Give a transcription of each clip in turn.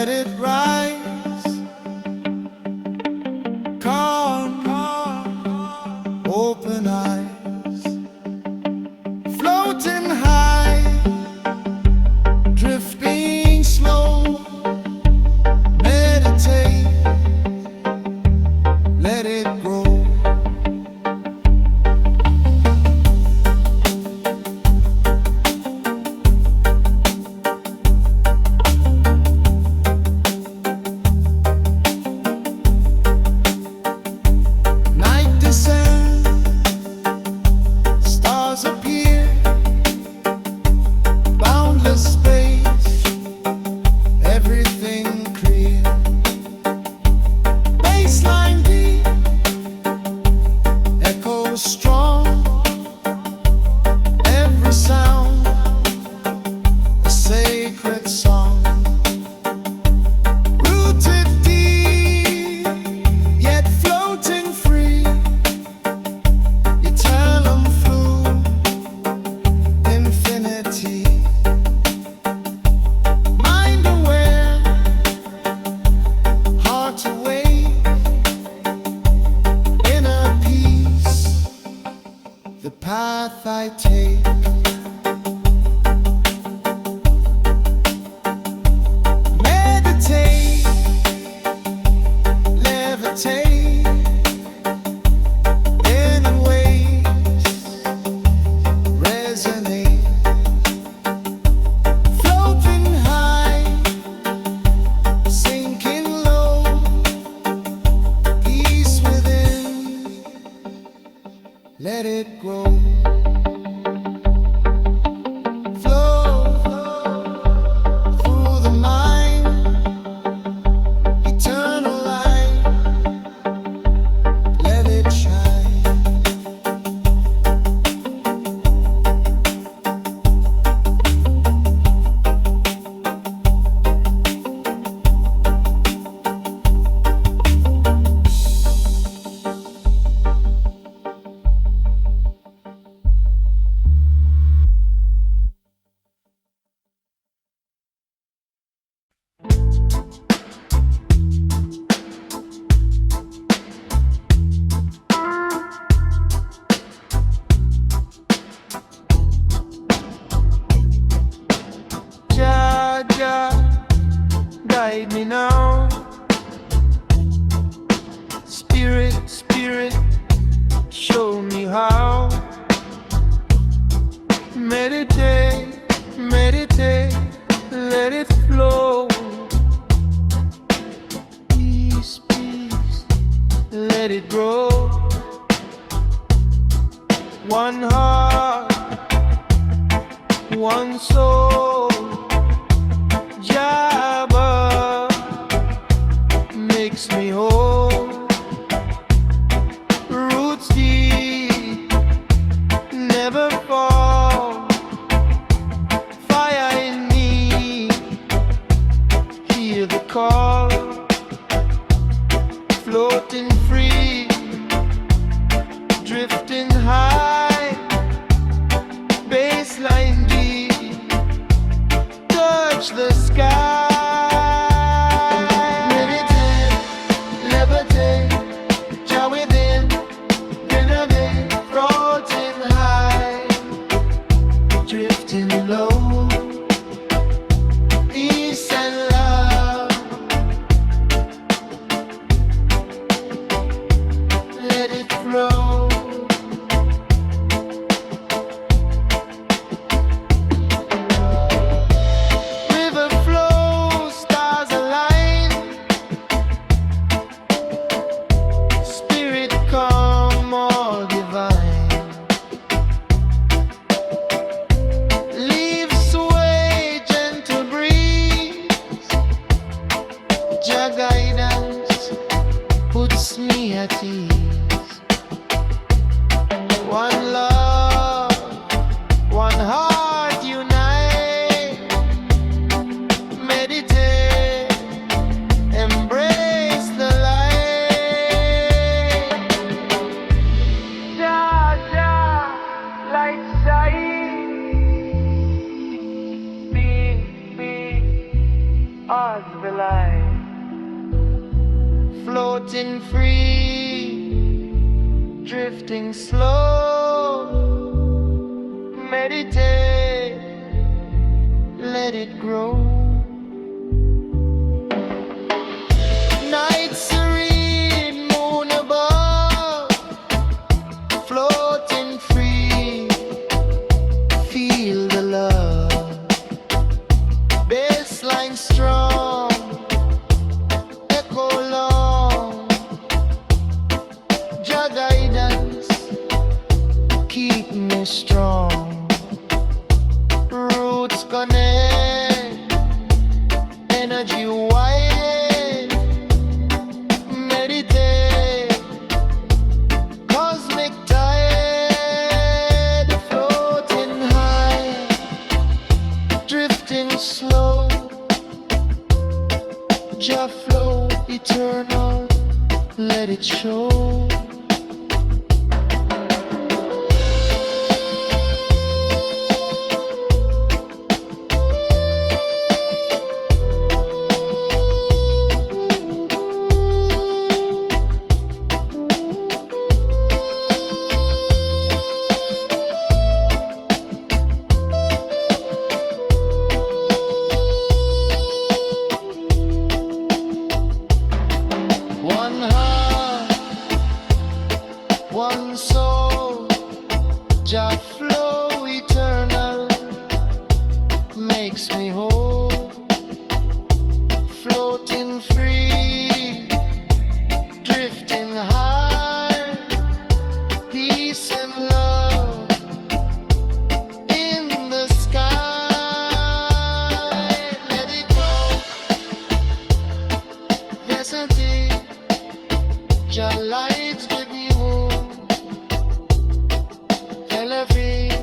let it rise. Calm, open eyes, floating high, drifting slow. Meditate, let it grow. The path I take, meditate, levitate, in ways resonate, floating high, sinking low, peace within, let it grow. Guide me now, Spirit, Spirit, show me how. Meditate, meditate, let it flow. Peace, peace, let it grow. One heart, one soul. Jabba makes me whole. Roots deep, never fall. Fire in me, hear the call. Floating free, drifting high. Bassline deep, touch the sky. Meditate, levitate, jar within, innovate, floating high, drifting low, peace and love. Let it flow. Guidance puts me at ease. One love, one heart unite. Meditate, embrace the light. Ja, ja, light shine. Be, as we lie, floating free, drifting slow. Meditate, let it grow. Night serene, moon above, floating free, feel the love. Bassline strong, echo long. Jah guidance, keep me strong. Roots connect, energy wide. Meditate, cosmic tide, floating high, drifting slow. Jah flow eternal, let it show. One heart, one soul, Jah flow eternal, makes me whole. Floating free, drifting high, peace and love in the sky. Let it go, yes indeed. Jah lights give me hope, elevate.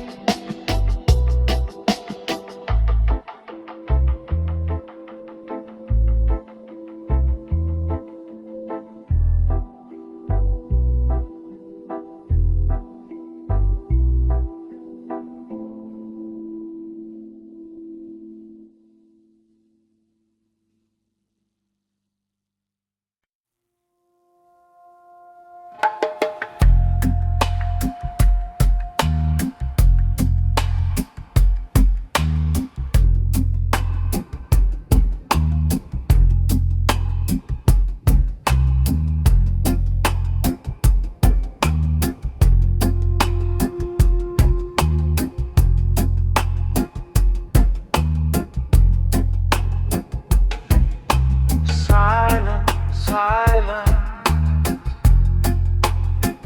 Silent, silent,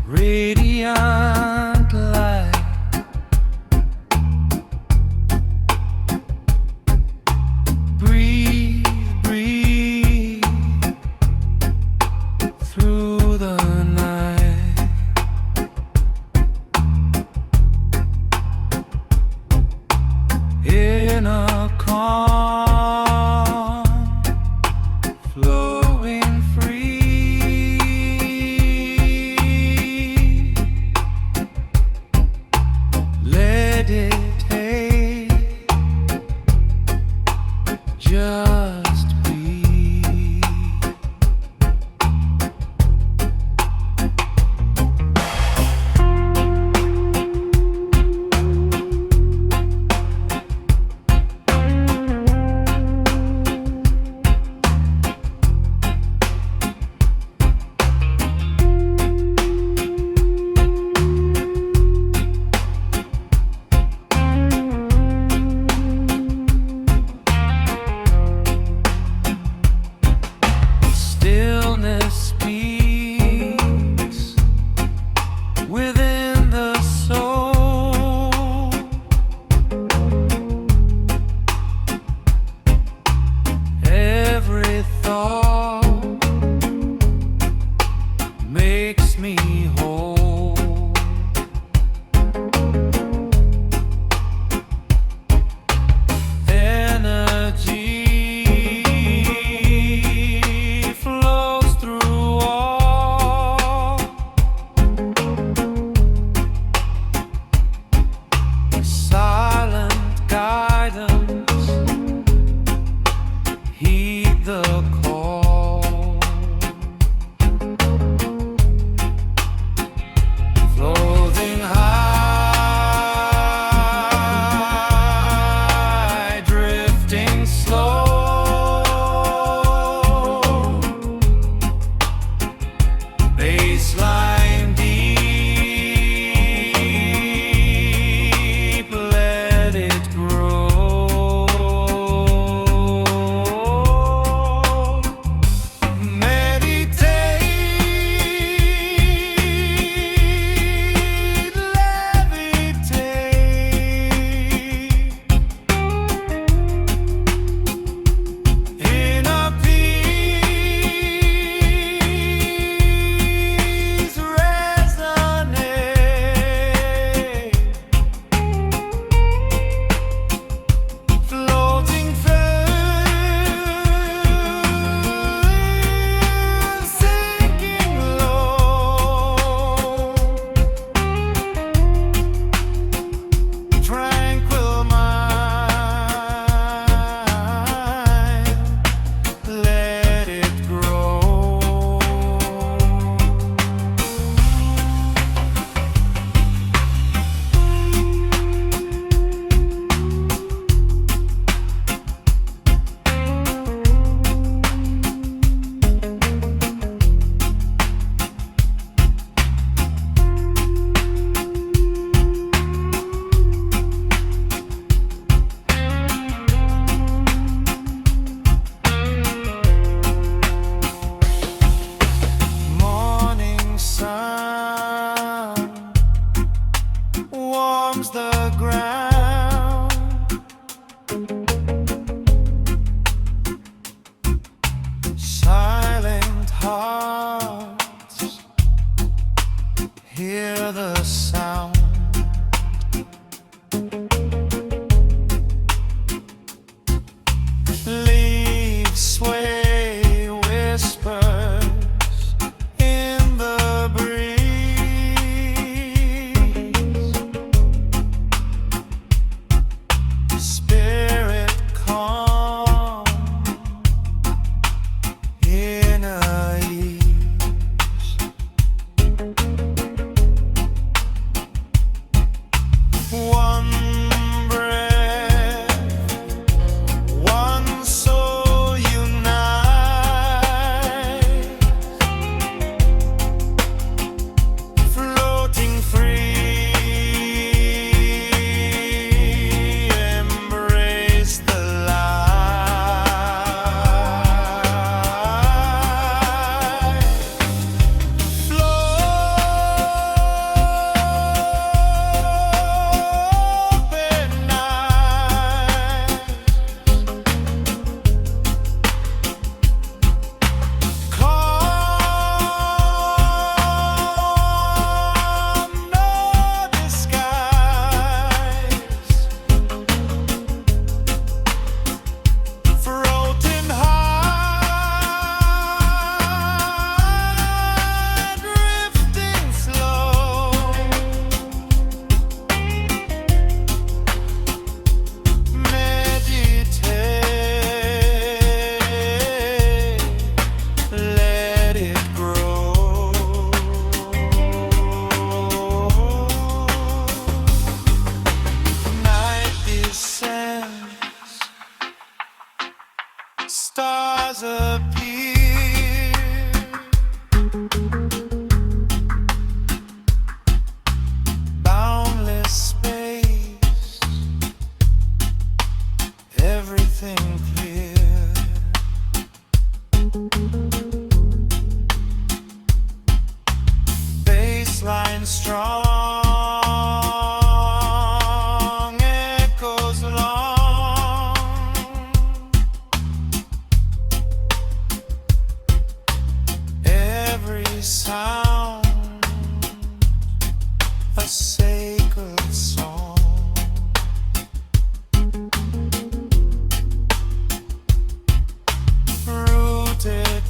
radiant light. Breathe, breathe through the night. In a calm, flowing free. Let it take, just be. Stillness speaks within the soul. Every thought makes me whole. Energy flows through all. Silent guidance, he the call, floating high, drifting slow, bassline deep, let it grow. Warms the ground, silent hearts hear the sound. Leaves sway, whispers in the breeze. Spirit calm, inner ease. One breath, one soul unite, floating free. Embrace the light. Open eyes, calm, no disguise, floating high, drifting slow, meditate, let it grow. Night descends, stars appear, boundless space, everything clear. Bassline strong, echoes long, every sound a sacred song. Rooted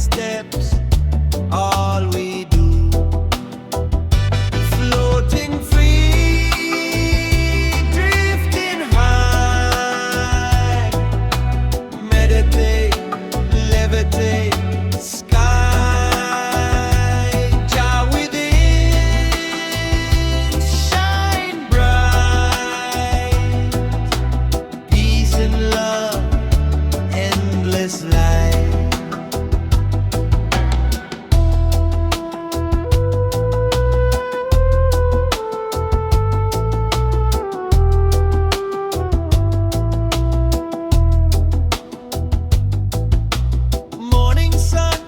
steps, all we do. Floating free, drifting high. Meditate, levitate, sky. Jah within, shine bright. Peace and love, endless light. Morning sun,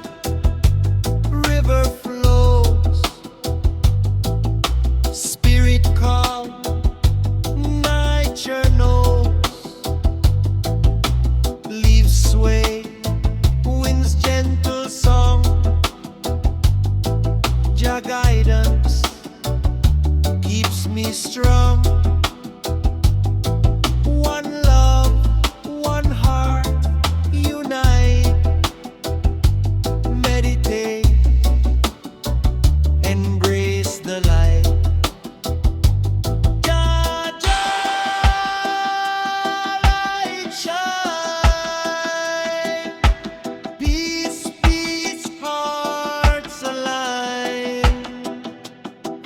river flows, spirit calm, nature knows. Leaves sway, wind's gentle song. Jah guidance keeps me strong. One love, one heart, unite. Meditate, embrace the light. Jah, Jah, light shine. Peace, peace, hearts align.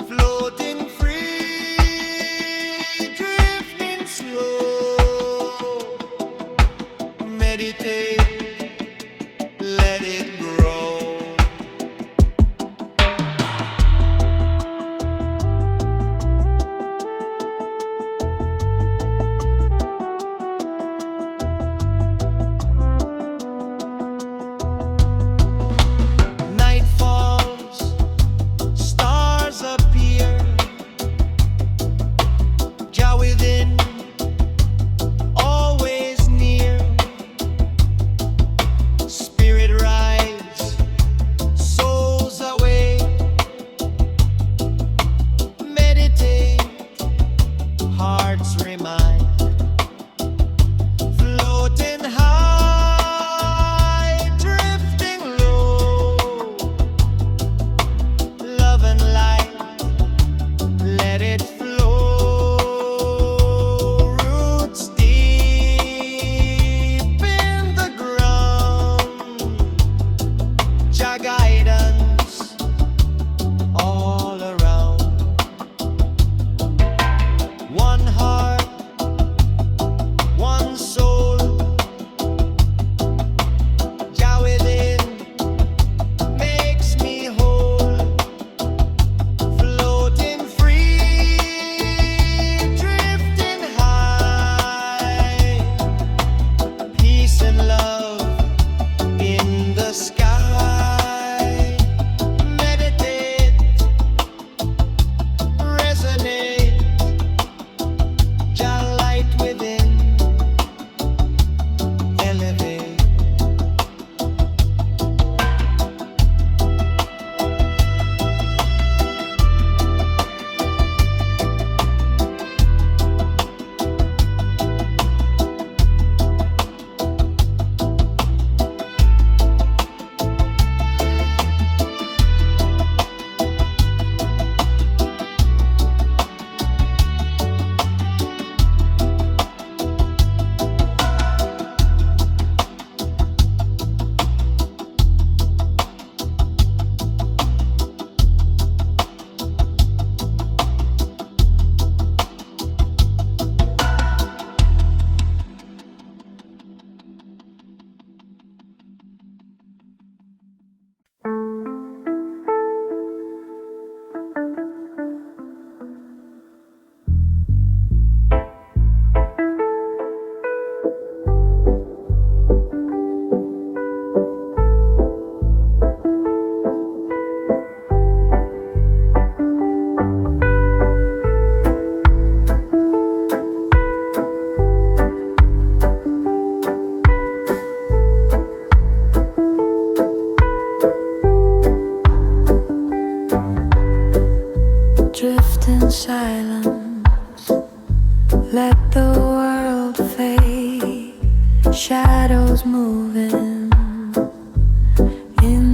Floating free, drifting slow. Meditate, let it grow. Night falls, stars appear. Jah within, always near. Spirit rise, souls awake. Meditate, hearts remind. Floating high, drifting low. Love and light, let it flow. Roots deep in the ground. Jah guidance all around. One heart, one soul. Jah within makes me whole. Floating free, drifting high. Peace and love in the sky. Meditate, resonate. Jah light within, elevate. Drift in silence, let the world fade. Shadows moving in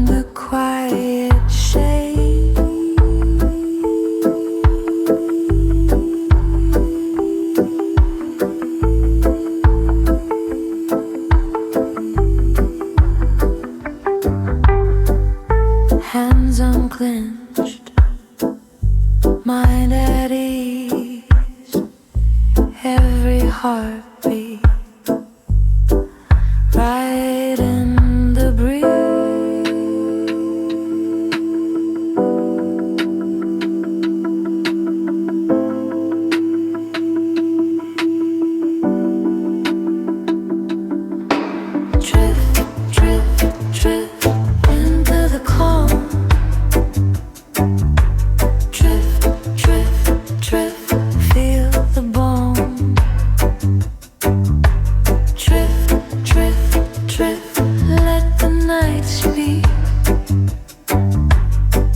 unclenched, mind at ease, every heartbeat, right in the breeze. Drift, drift, drift into the calm. Drift, drift, drift, feel the bone. Drift, drift, drift, let the night speak.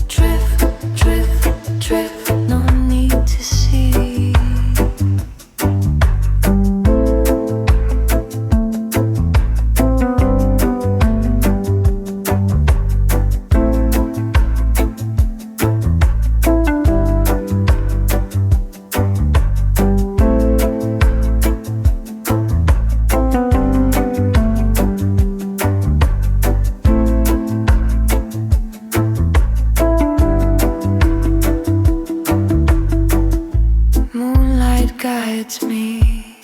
Drift, drift, drift, no need to see. Moonlight guides me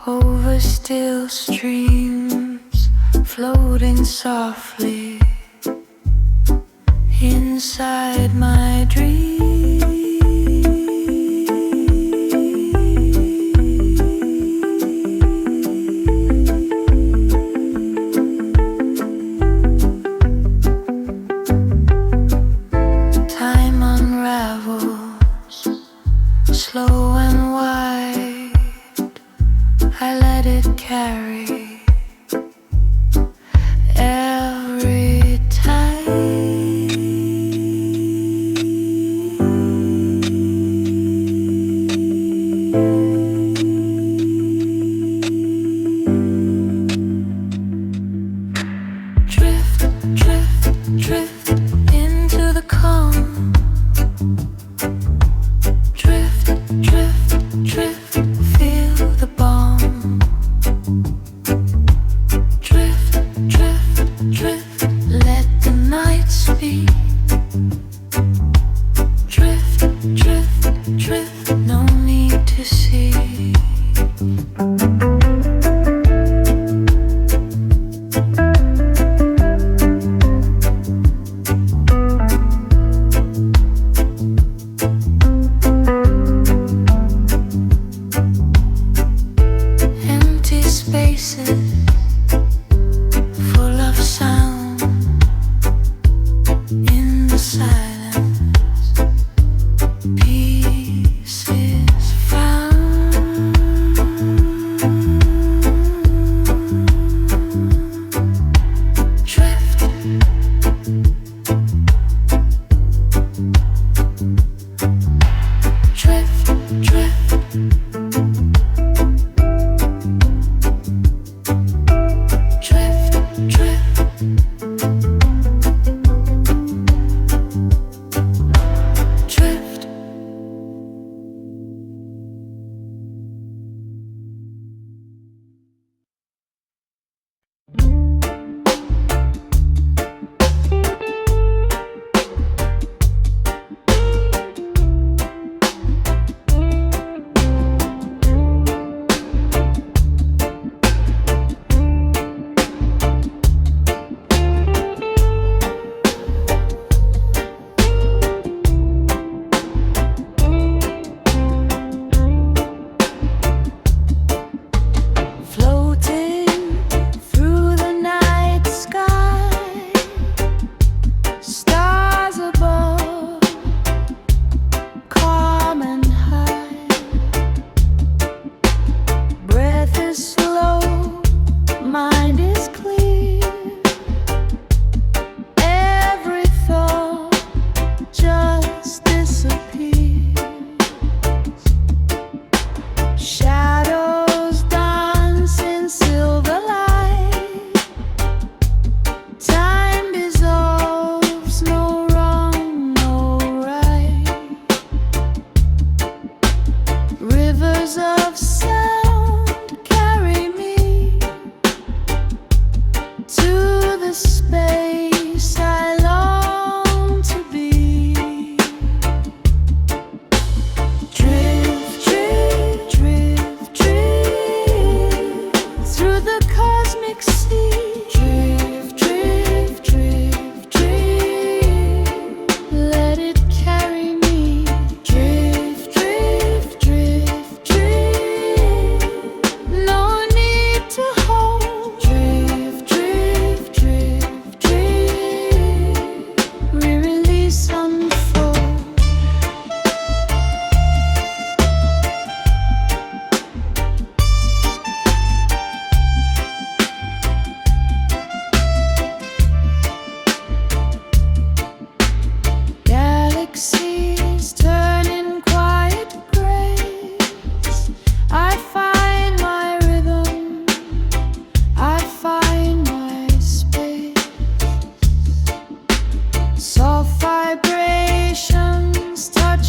over still streams, floating softly inside my dream. Time unravels, slow and wide, I let it carry every drift, drift, drift into the calm. Drift, drift, drift, feel the bomb. Drift, drift, drift, let the night speak. Drift, drift, drift, no need to see. Empty spaces full of sound. In the silence, peace is found. Drift, drift, drift. Drift, drift, drift.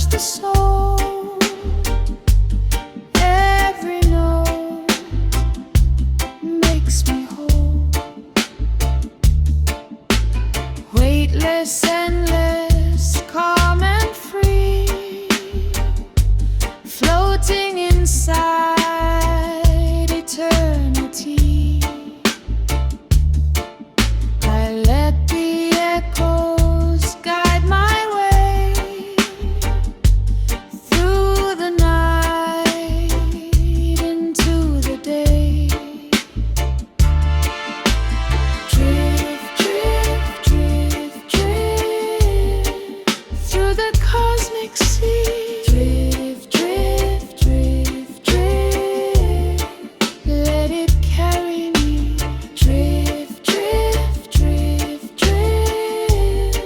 touch the soul. Every note makes me whole. Weightless, endless, calm and free, floating inside eternity. I let the echoes guide my way through the night into the day. Drift, drift, drift, drift through the cosmic sea. Drift, drift, drift, drift. Let it carry me. Drift, drift, drift, drift.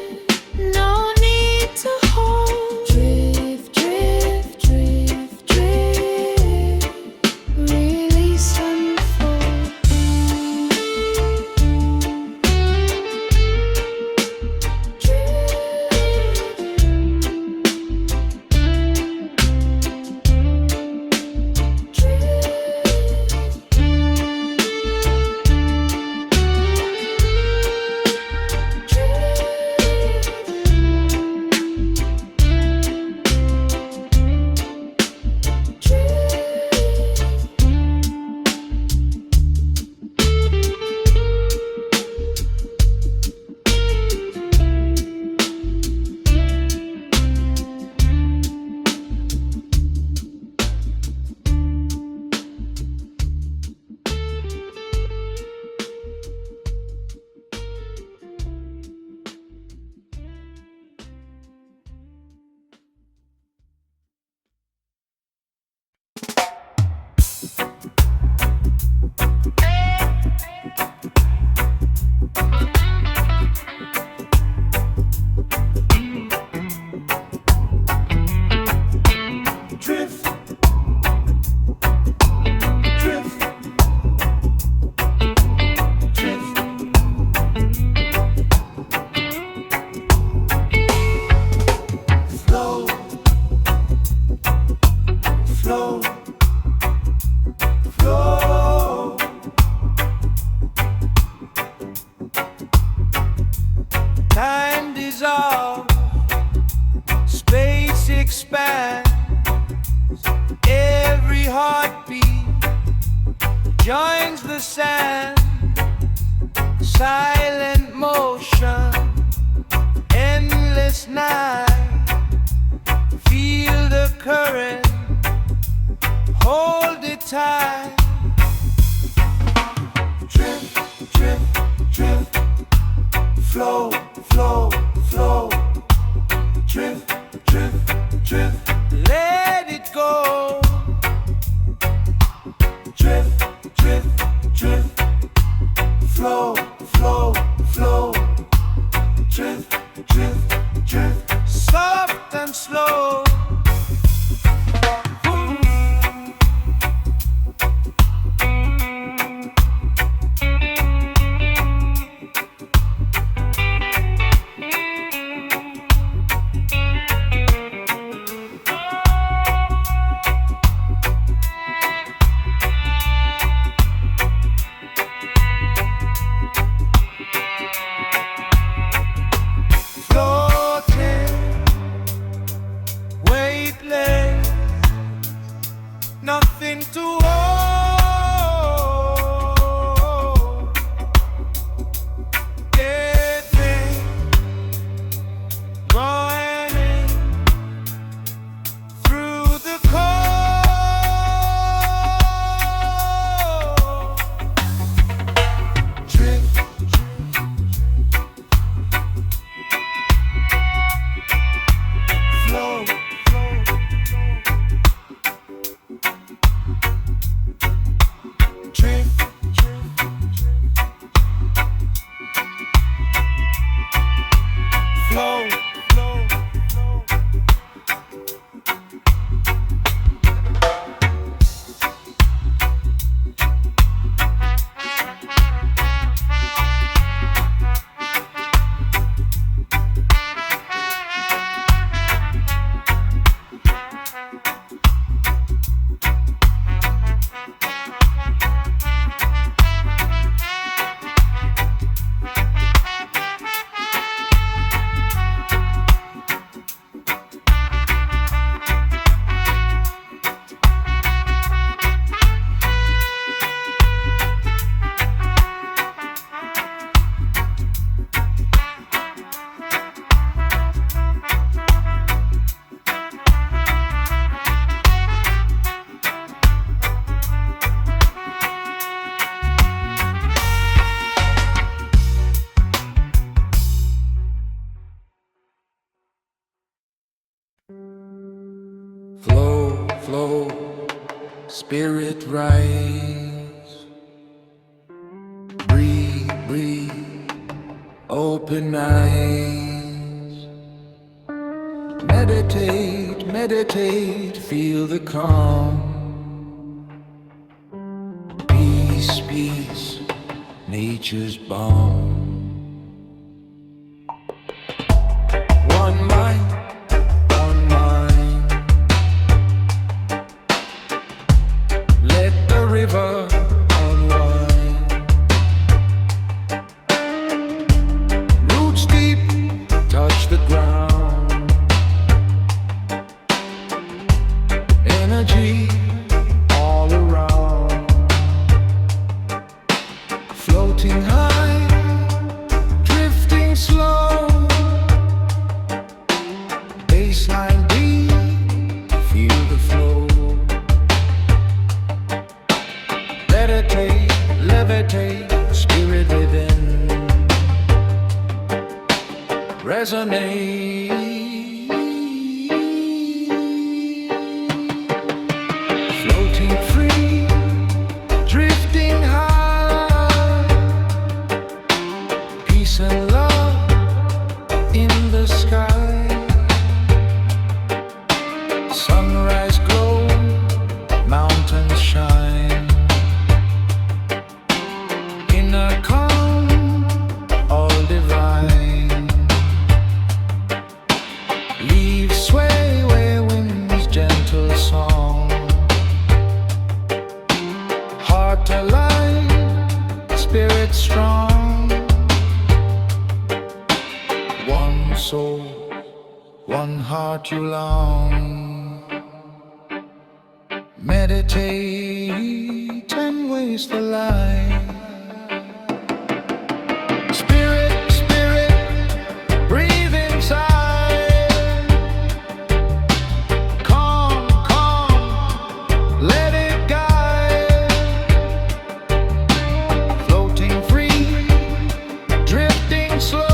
No need to hold. Drift, drift, drift, drift. Release unfold. Drift, drift, drift. Flow, flow, flow. Time dissolves, space expands. Every heartbeat joins the sand. Silent motion, endless night. Feel the current, hold it tight. Drift, drift, drift. Flow, flow, flow. Drift, drift, drift. Let it go. Drift, drift, drift. Flow, flow, flow. Drift, drift, drift. Soft and slow. spirit rise. Breathe, breathe, open eyes. Meditate, meditate, feel the calm. Peace, peace, nature's balm. One mind, one mind. Let the river unwind. Roots deep, touch the ground. Energy all around. Floating high, drifting slow. Bassline deep, feel the flow. Meditate, levitate, spirit within. Resonate. Floating free, drifting high. Peace and love in the sky. Sunrise glow, mountains shine. Inner calm, all divine. Leaves sway where winds gentle song. Heart alive, spirit strong. One soul, one heart you long. Meditate and waste the light. Spirit, spirit, breathe inside. Calm, calm, let it guide. Floating free, drifting slow.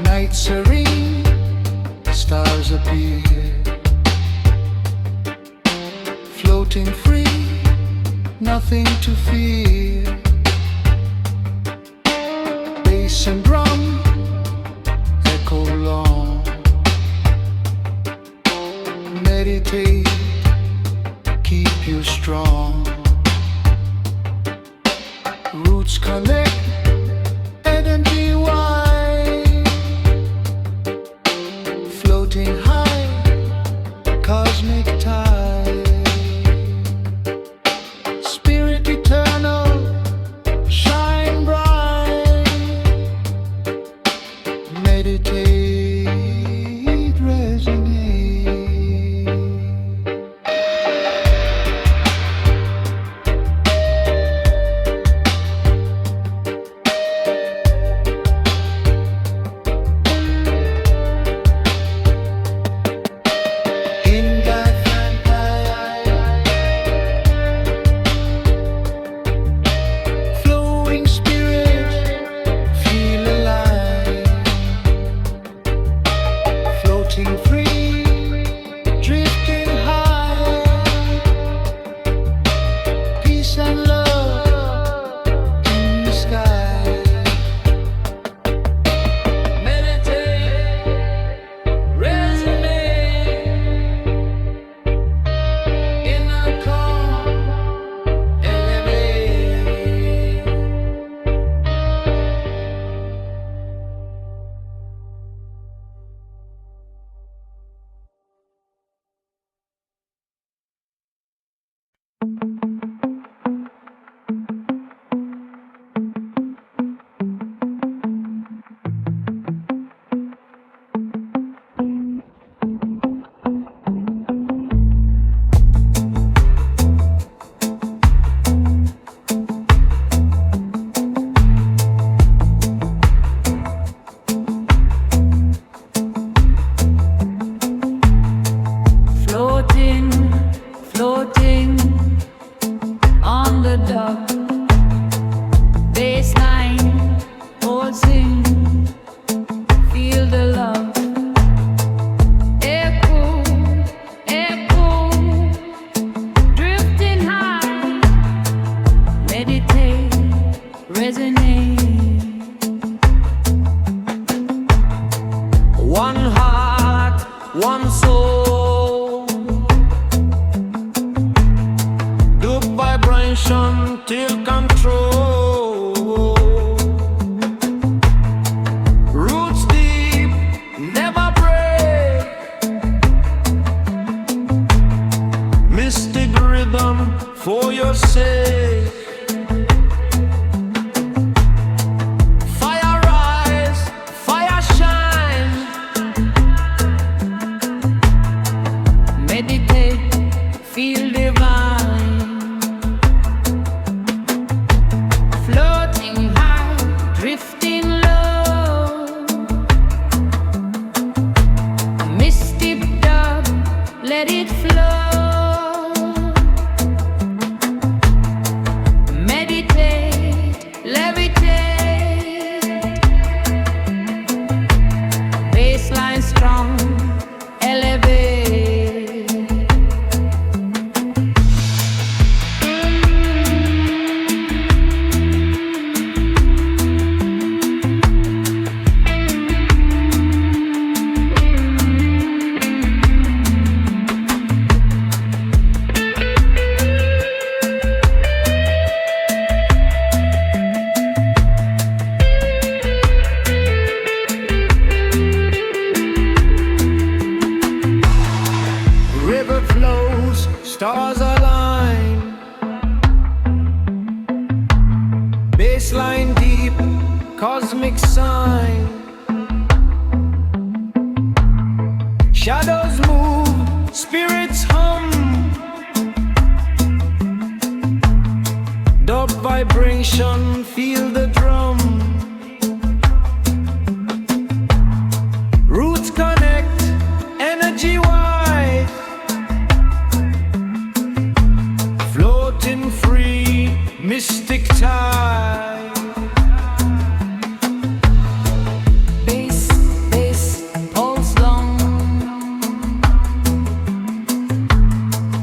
Night serene, stars appear. Floating free, nothing to fear. Bass and drum echo long. Meditate, keep you strong. Roots connect, energy wide. Floating high, cosmic tide. Spirit eternal, shine bright. Meditate, resonate. resonate. One heart, one soul. Dub vibration till control. Roots deep, never break. Mystic rhythm for your sake. Fire rise, fire shine. Meditate, feel divine. Floating high, drifting low. Mystic dub, let it flow. Meditate, levitate. Baseline strong, elevate. River flows, stars align. Baseline deep, cosmic sign. Shadows move, spirits hum. Dub vibration, feel the drum. Roots connect, energy wide. Floating free, mystic tide. Bass, pulse long.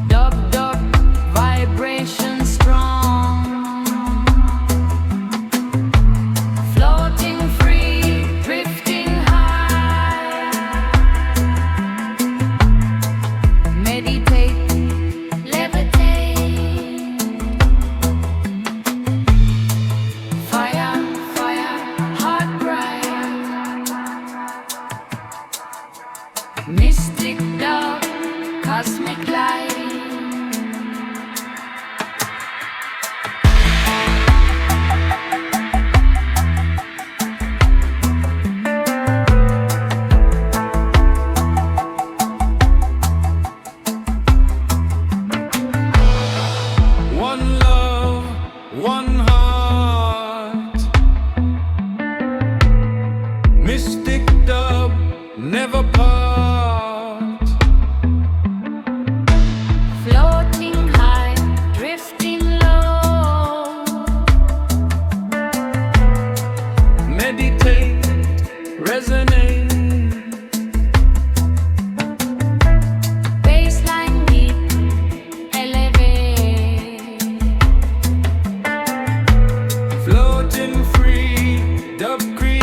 Dub, vibration strong. Floating free, drifting high. Meditate, levitate. Fire, heart bright. Mystic dub, cosmic light. One love, one heart. Mystic dub, never part. Floating high, drifting low. Meditate, resonate. Baseline deep, elevate. Floating free, dub create.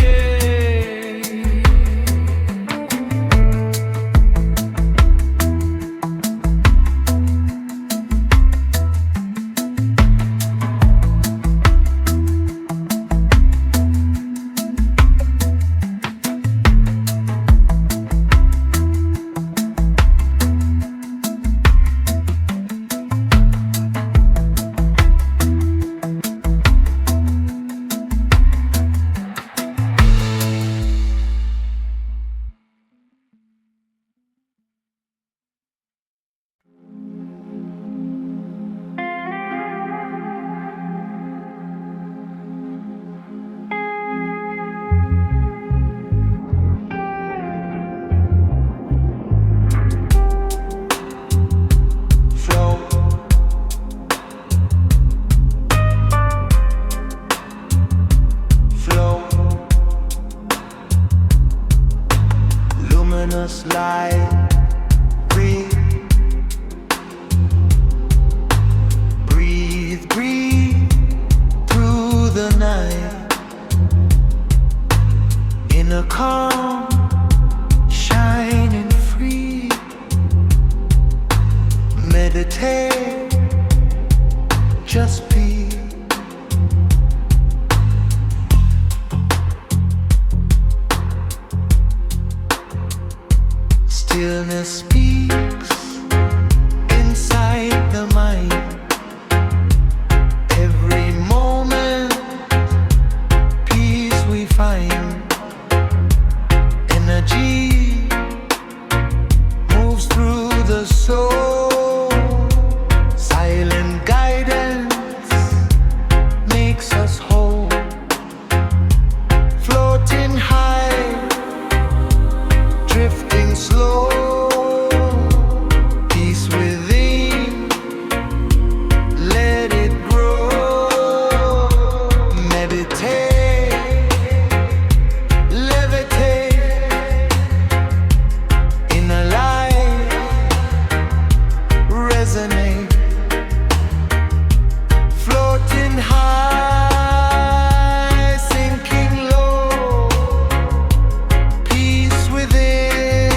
luminous light. Breathe, breathe, breathe through the night in a calm, shining free. Meditate, just be. Stillness speaks inside the mind. Every moment, peace we find. Energy moves through the soul. Silent guidance makes us whole. Floating high, drifting slow. Peace within, let it grow. Meditate, levitate in a light, resonate. Floating high, sinking low. Peace within,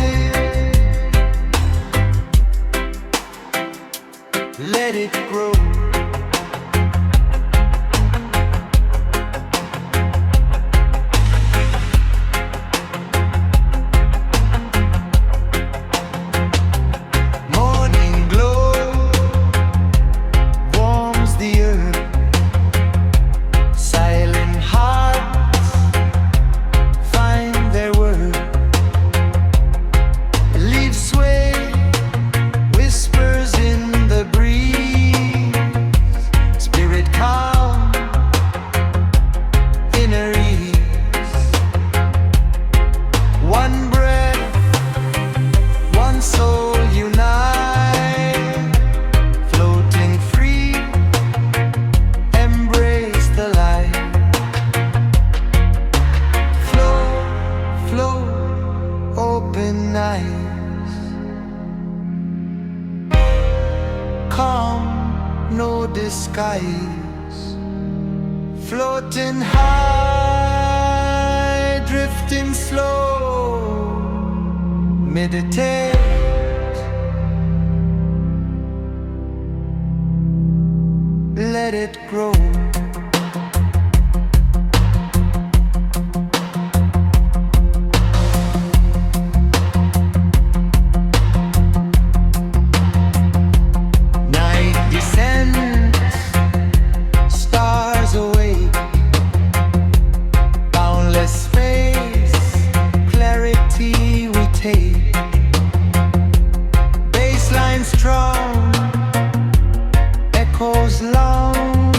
let it grow. Morning glow warms the earth. Silent hearts find their worth. Leaves sway, whispers in the breeze. Spirit calm, inner ease. One breath, one soul unite. Floating free, embrace the light. Flow, flow, open eyes. Calm, no disguise. Floating high, drifting slow. Meditate, let it grow. Night descends, stars awake. Boundless space, clarity we take. Bassline strong, echoes long.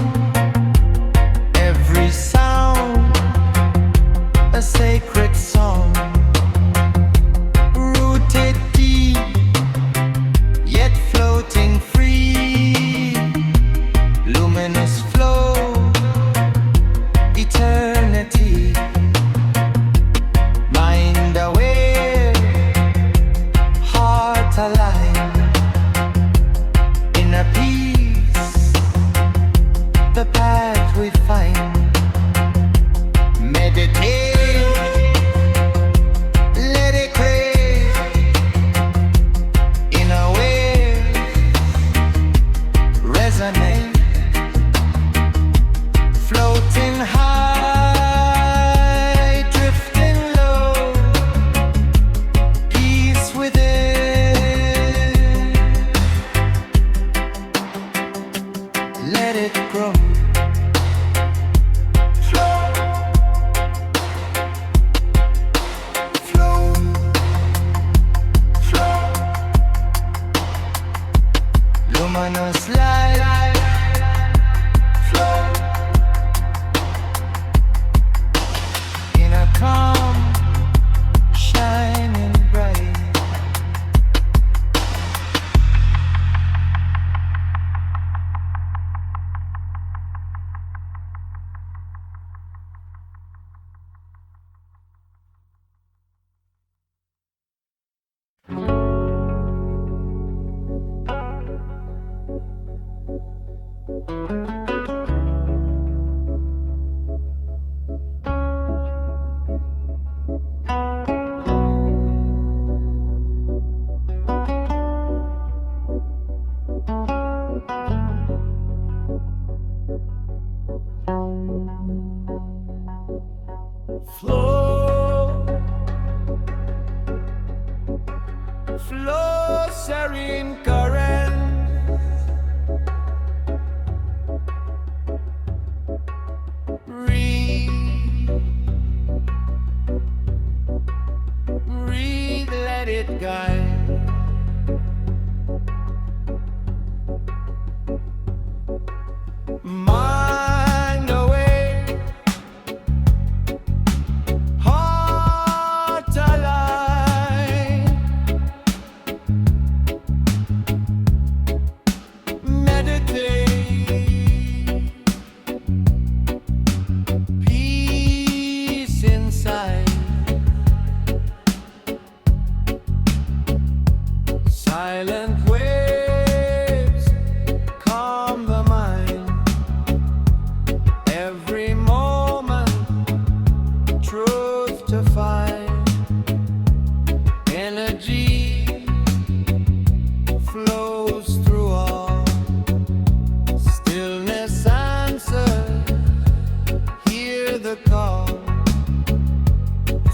the call,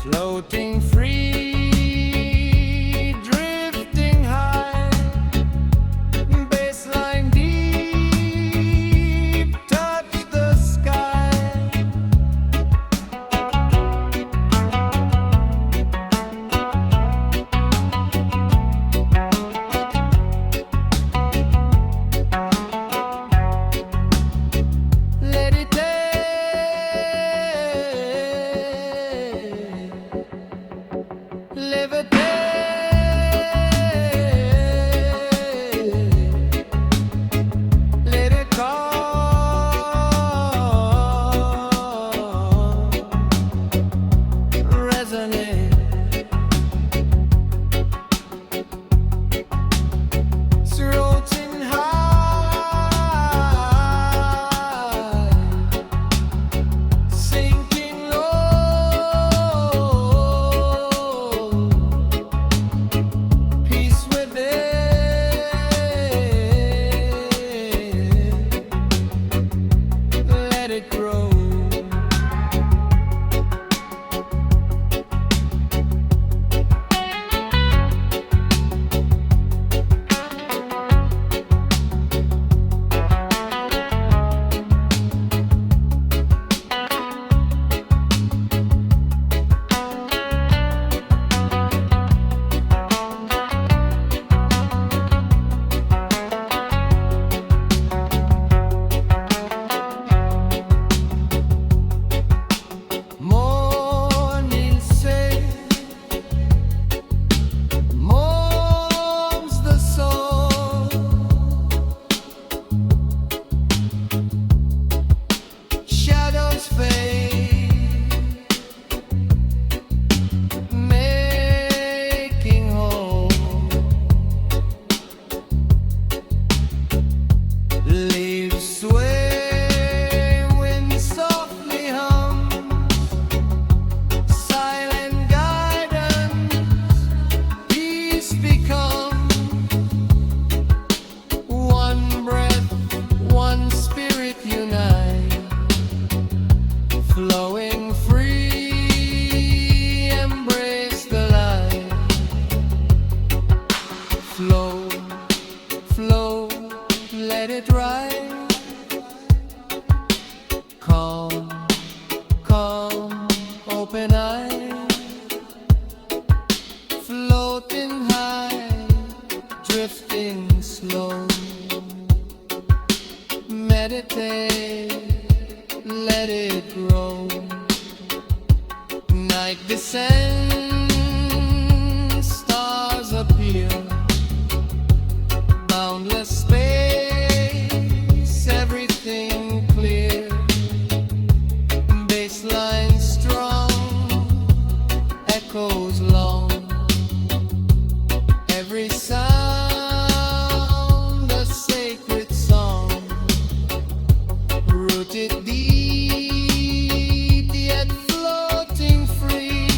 floating free, drifting high, bassline deep, touch the sky. Let it let it call, resonate, floating high, sinking low, peace within, let it grow. Morning sun warms the soul, shadows fade, making home. Leaves sway, wind softly hums, silent guidance, peace become. One breath, one spirit unite, flowing free, embrace the light. Flow, flow, let it rise. Calm, calm, open eyes, floating high, drifting slow. Meditate, let it grow. Night descends, stars appear, boundless space, everything clear. Bassline strong, echoes long, every sound a sacred song, rooted deep yet floating free,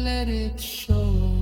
let it show.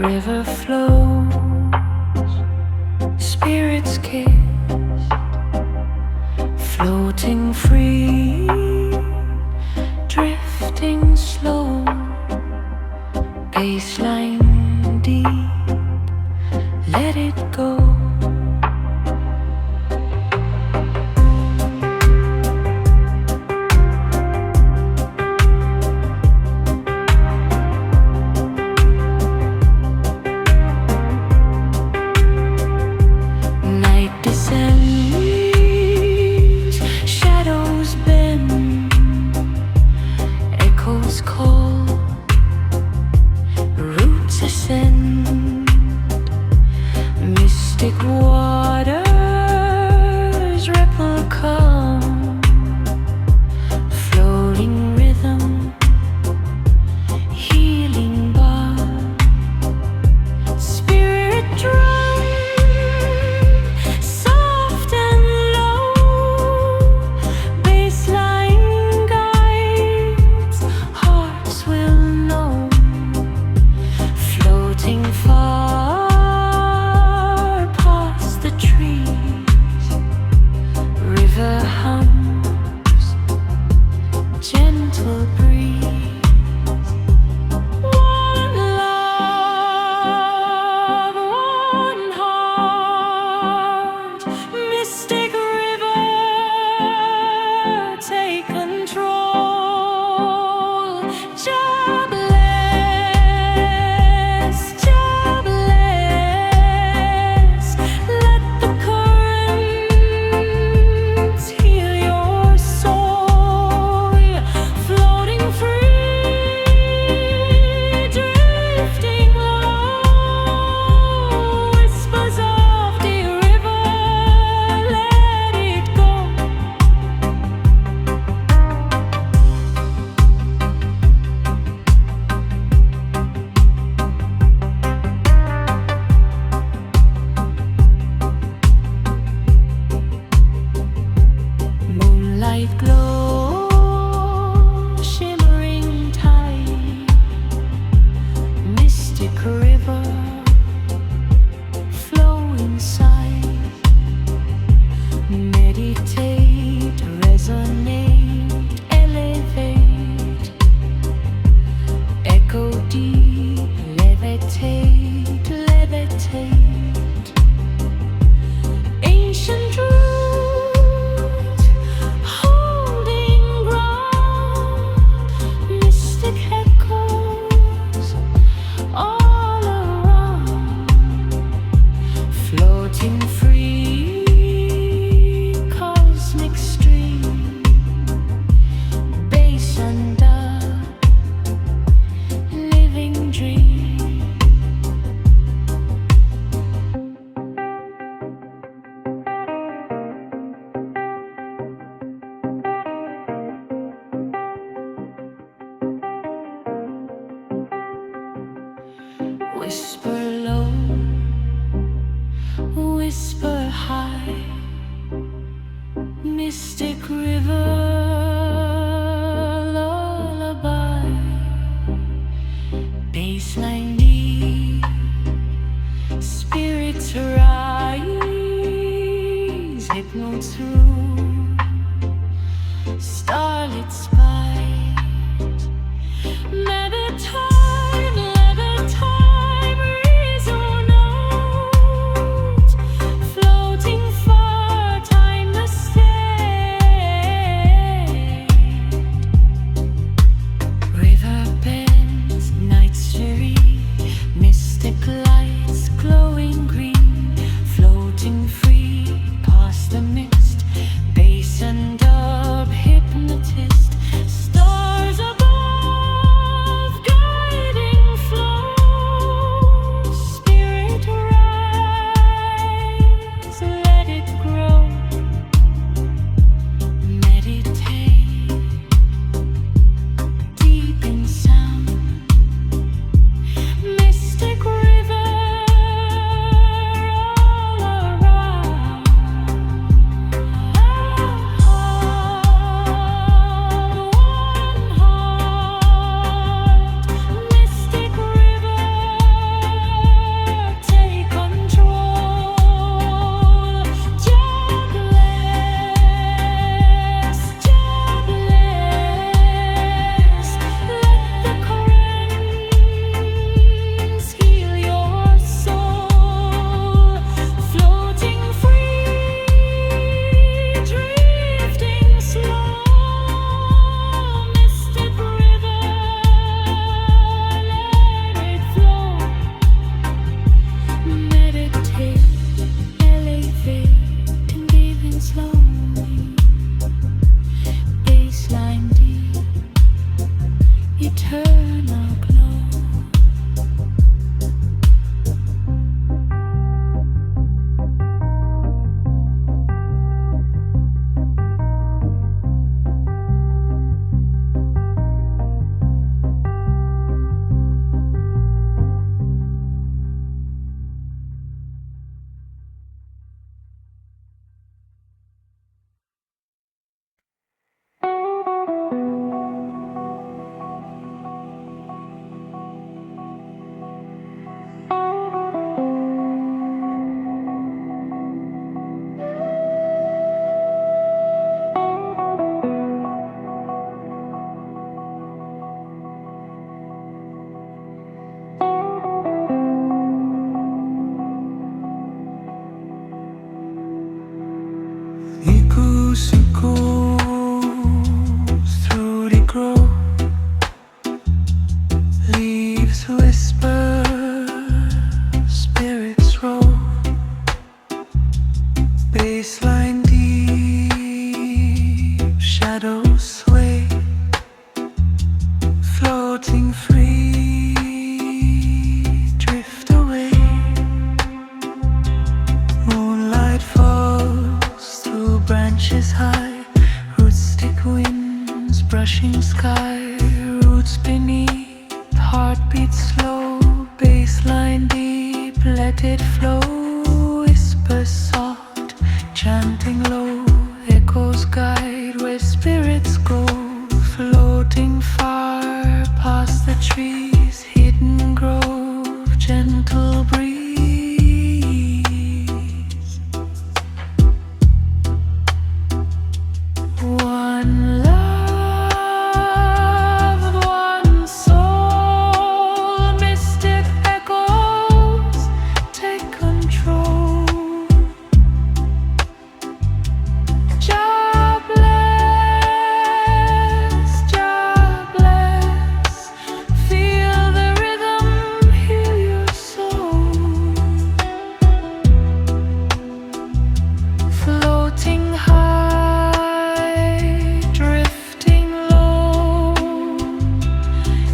river flows, spirits kiss, floating free, drifting slow, baseline. deep, let it go. Night descends, shadows bend, echoes call, roots ascend, mystic waters ripple calm, floating rhythm, healing balm, spirit drum, soft and low, bassline guides, hearts will know, floating far past the trees, river hums, gentle breeze. One love, one heart, mystic river, take control. Jobless, jobless, let the currents heal your soul. Floating free, drifting low, whispers of the river, let it go. Moonlight glow, shimmering tide, mystic river, flow inside. Meditate, resonate, elevate, echo deep, levitate, levitate. Ancient roots holding ground, mystic echoes all around, floating free, cosmic stream, bass and dub, living dream. Whisper low, whisper high, mystic river, lullaby, bassline deep, spirits rise, hypno through, starlit spies, Meditative, levitative, resonate, floating far, time to stay. eternal glow. Echoes through the grove, leaves whisper, spirits roll, bassline deep, shadows sway, floating free, drift away. Moonlight falls through branches high, roots stick winds brushing sky, roots beneath, heartbeat slow, bassline deep, let it flow, whisper soft, chanting low, echoes guide where spirits go, floating far past the trees, hidden grove, gentle breeze. One love, one soul, mystic echoes take control. Jah bless, feel the rhythm, heal your soul. Floating high, drifting low,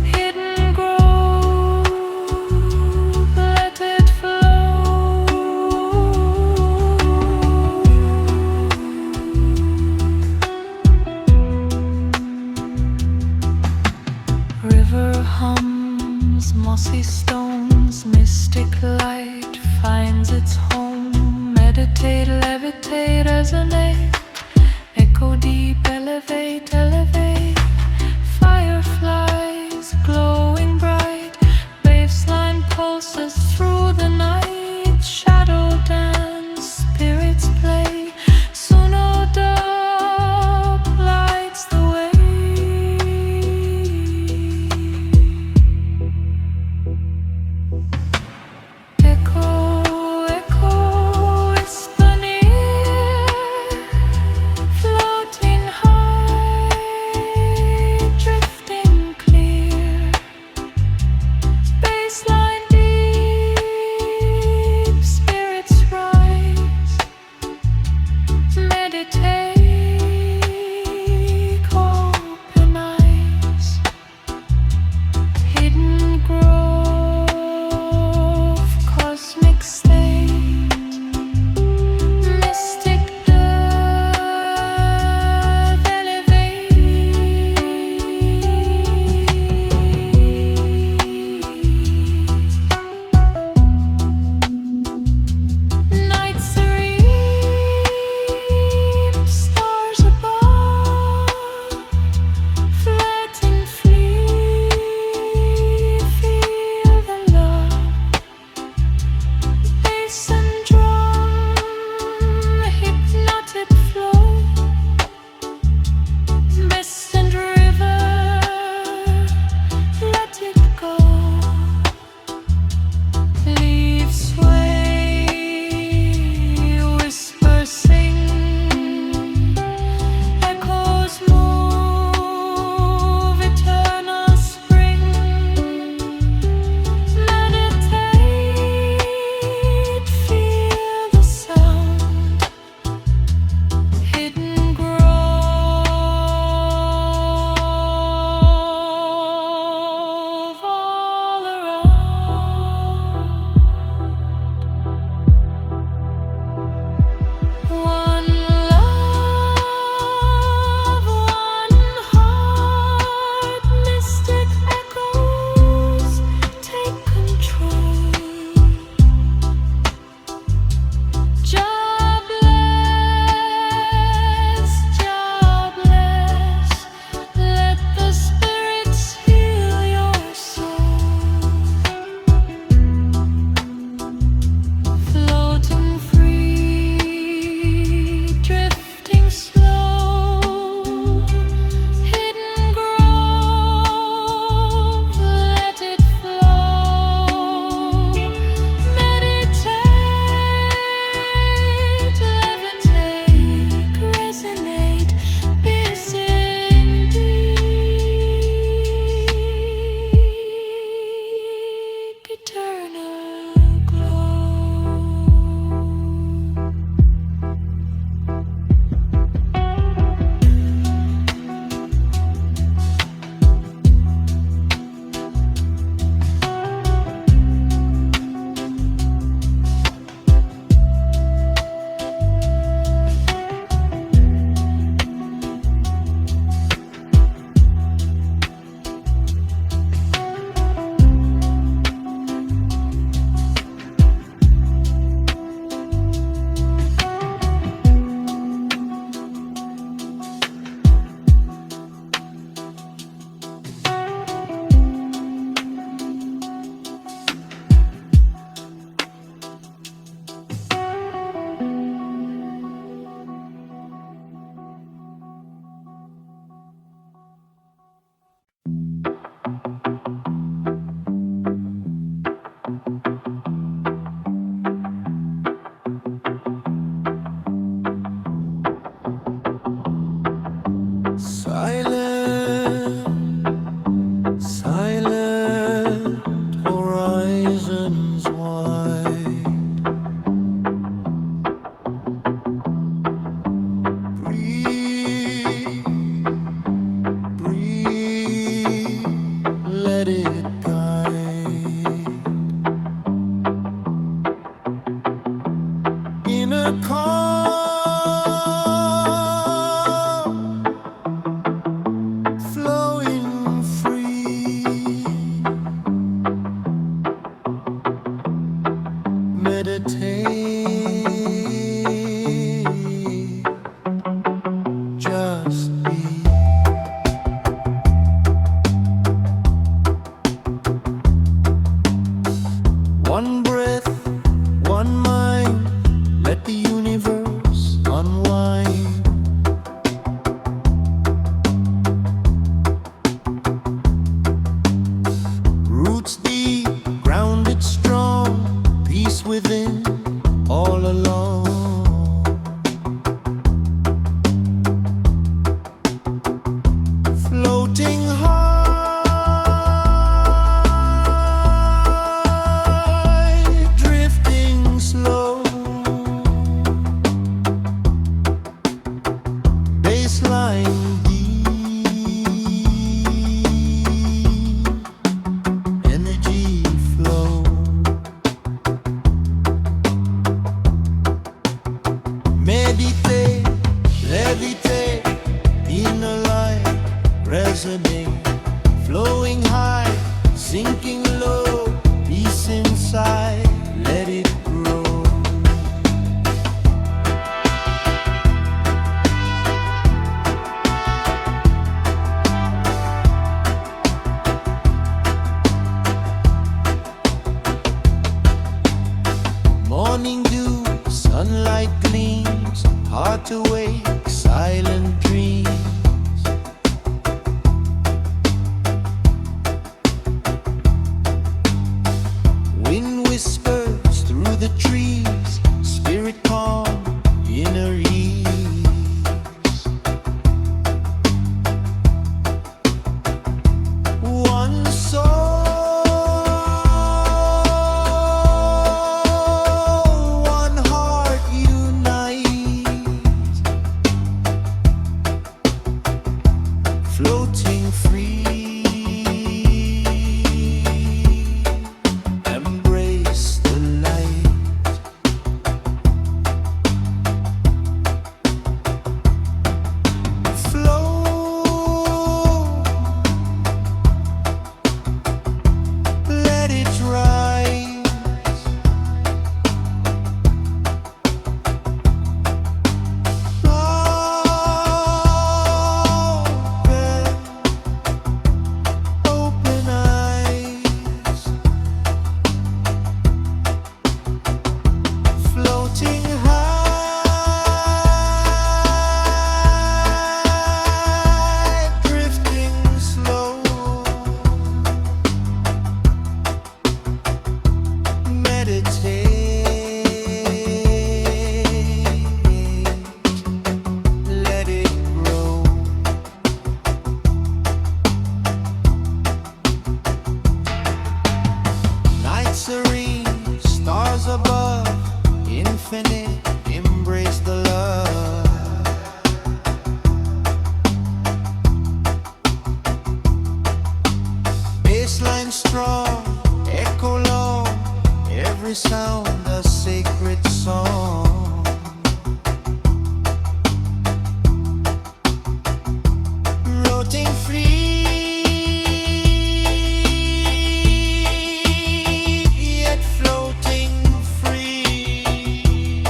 hidden grove, let it flow. River hums, mossy stones, mystic light finds its home. Meditate, levitate, resonate, echo deep, elevate, elevate. Fireflies glowing bright, baseline pulses through the night. Shadow dance, spirits play, Suno dub lights the way. Echo, echo, whisper near, floating high, sinking low, peace inside, let it grow. Morning dew, sunlight gleams, heart awake, silent dreams. Wind whispers through the trees, spirit calm, inner ease. One soul, one heart unite, floating free. Embrace the light. Flow, let it rise. Open eyes, floating high, drifting slow. Meditate, let it grow. Night serene, stars above, infinite, embrace the love. Bassline strong, echo long, every sound a sacred song. Floating free, yet floating free.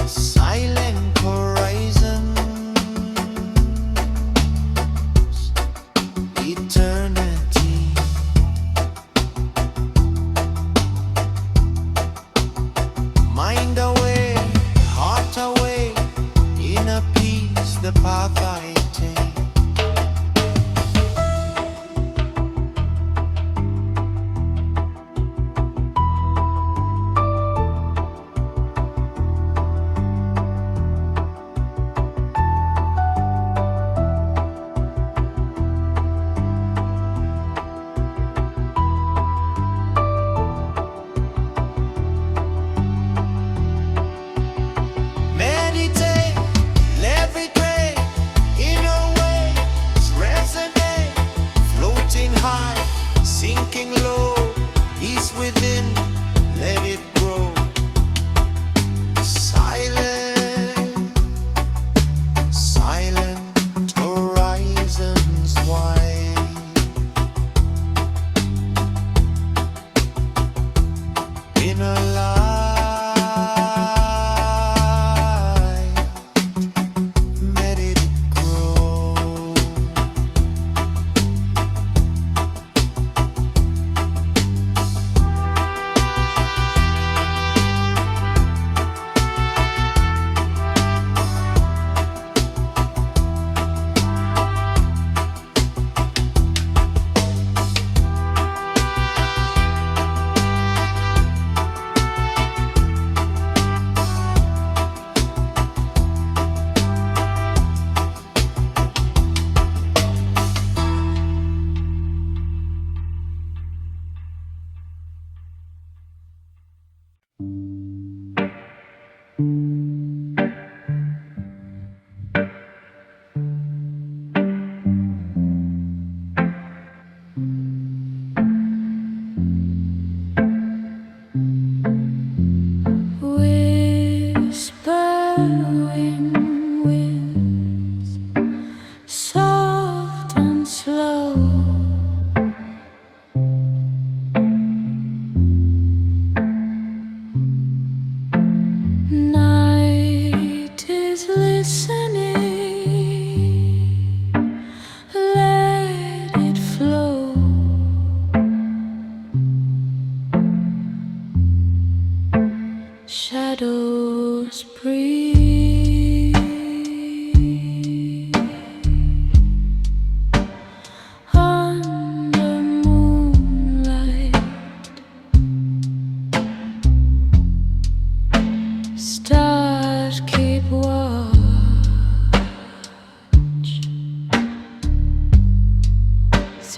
Silent horizons, eternity. Mind away, heart away, inner peace, the path I take.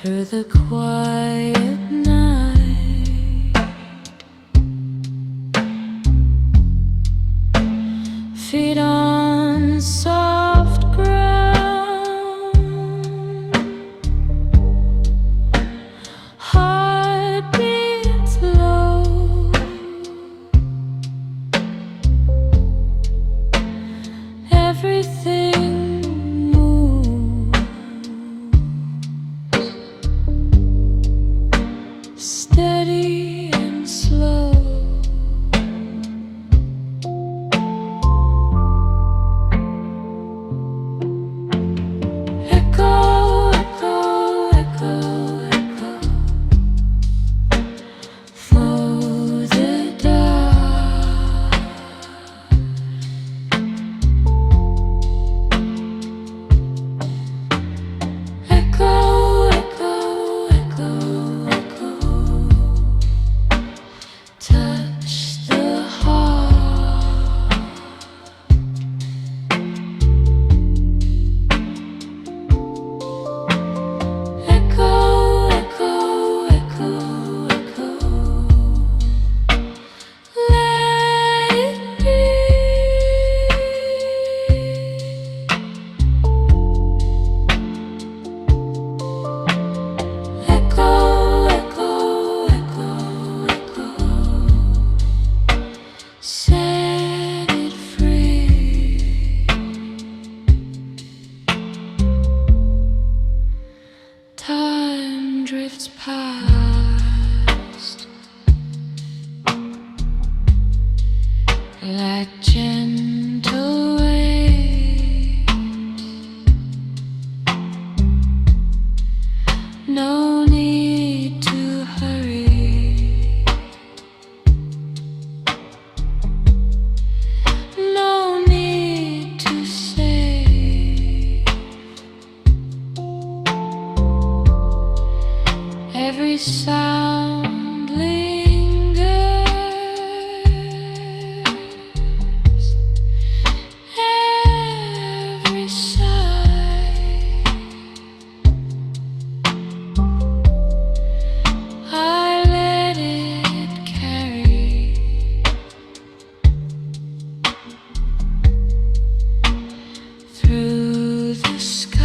through the quiet night. Feet on soft ground, heart beats low, everything steady and slow. Echo, echo, echo, echo through the dark. Echo, echo, echo, echo. Touch the heart. Echo, echo, echo, echo. Let it be. Echo, echo, echo, echo. Set it free. Time drifts past like gentle waves. No need to hurry. No need to say. Every sound lingers. Every sigh. I let it carry. Through the sky.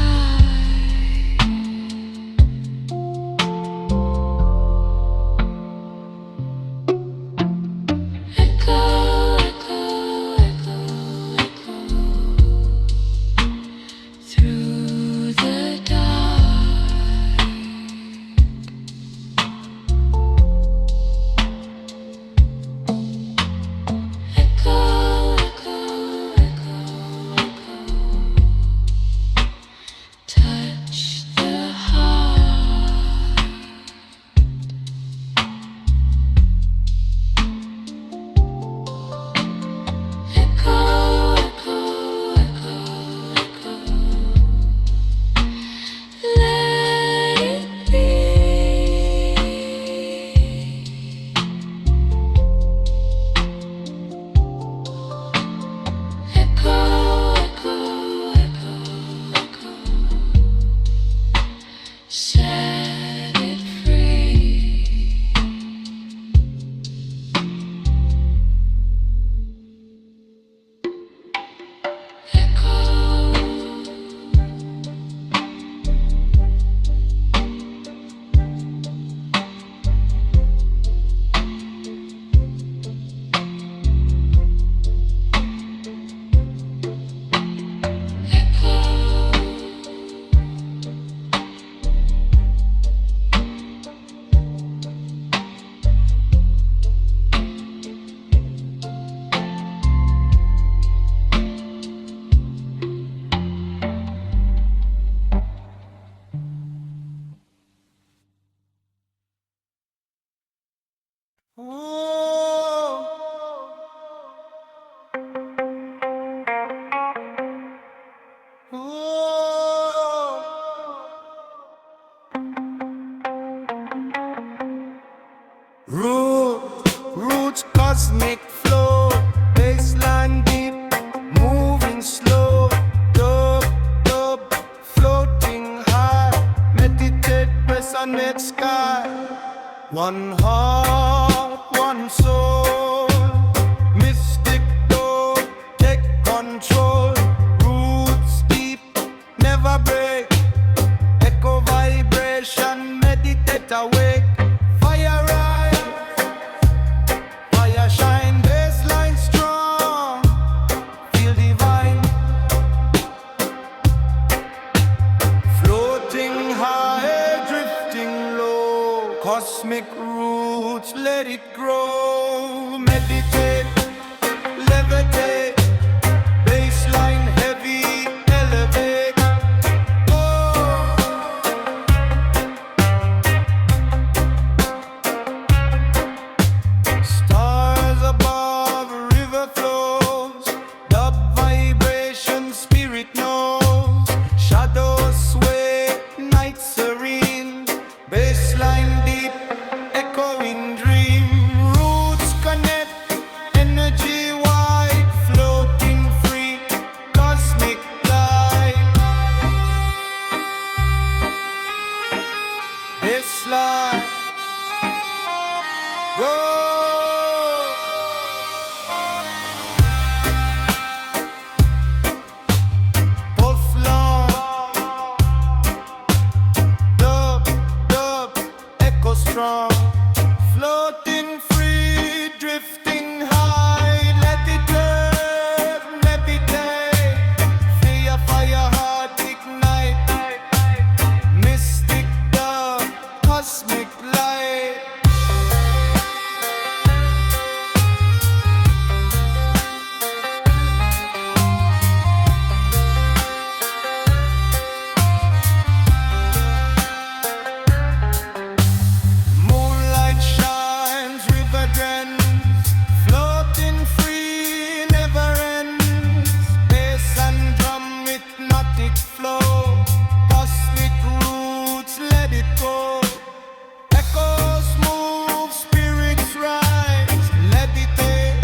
Echo, echo, echo, echo. Through the dark. Echo, echo, echo, echo. Touch the heart. Echo, echo, echo, echo. Let it be. Echo, echo, echo, echo. Set it free. Echo. Roots cosmic flow, bassline deep, moving slow, dub, floating high, meditate, press planet sky. One heart, one soul. Mystic door, take control. Roots deep, never break. Echo vibration, meditate awake. Fire rise, fire shine, baseline strong. Feel divine, floating high, drifting low. Cosmic roots, let it grow. Meditate, levitate, baseline heavy, elevate. Stars above, river flows. Dub vibration, spirit knows. Shadows sway, night serene. Baseline deep, echoing dream. Roots connect, energy wide. Floating free, cosmic light. Baseline, go. Puff long, dub, echo strong. Floating free, drifting high. Let it live, meditate. Fire, heart ignite. Mystic dub, cosmic light. Moonlight shines, river drench, floating free, never ends. Bass and drum, hypnotic flow. Cosmic roots, let it go. Echoes move, spirits rise. Levitate,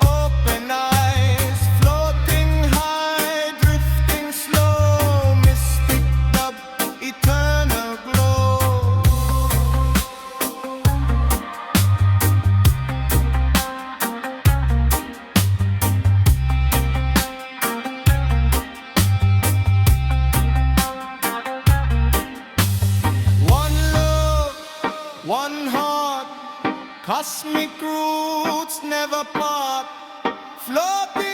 open eyes. Floating high, drifting slow. Mystic dub, eternal glow. One love, one heart. Cosmic roots never part. Floating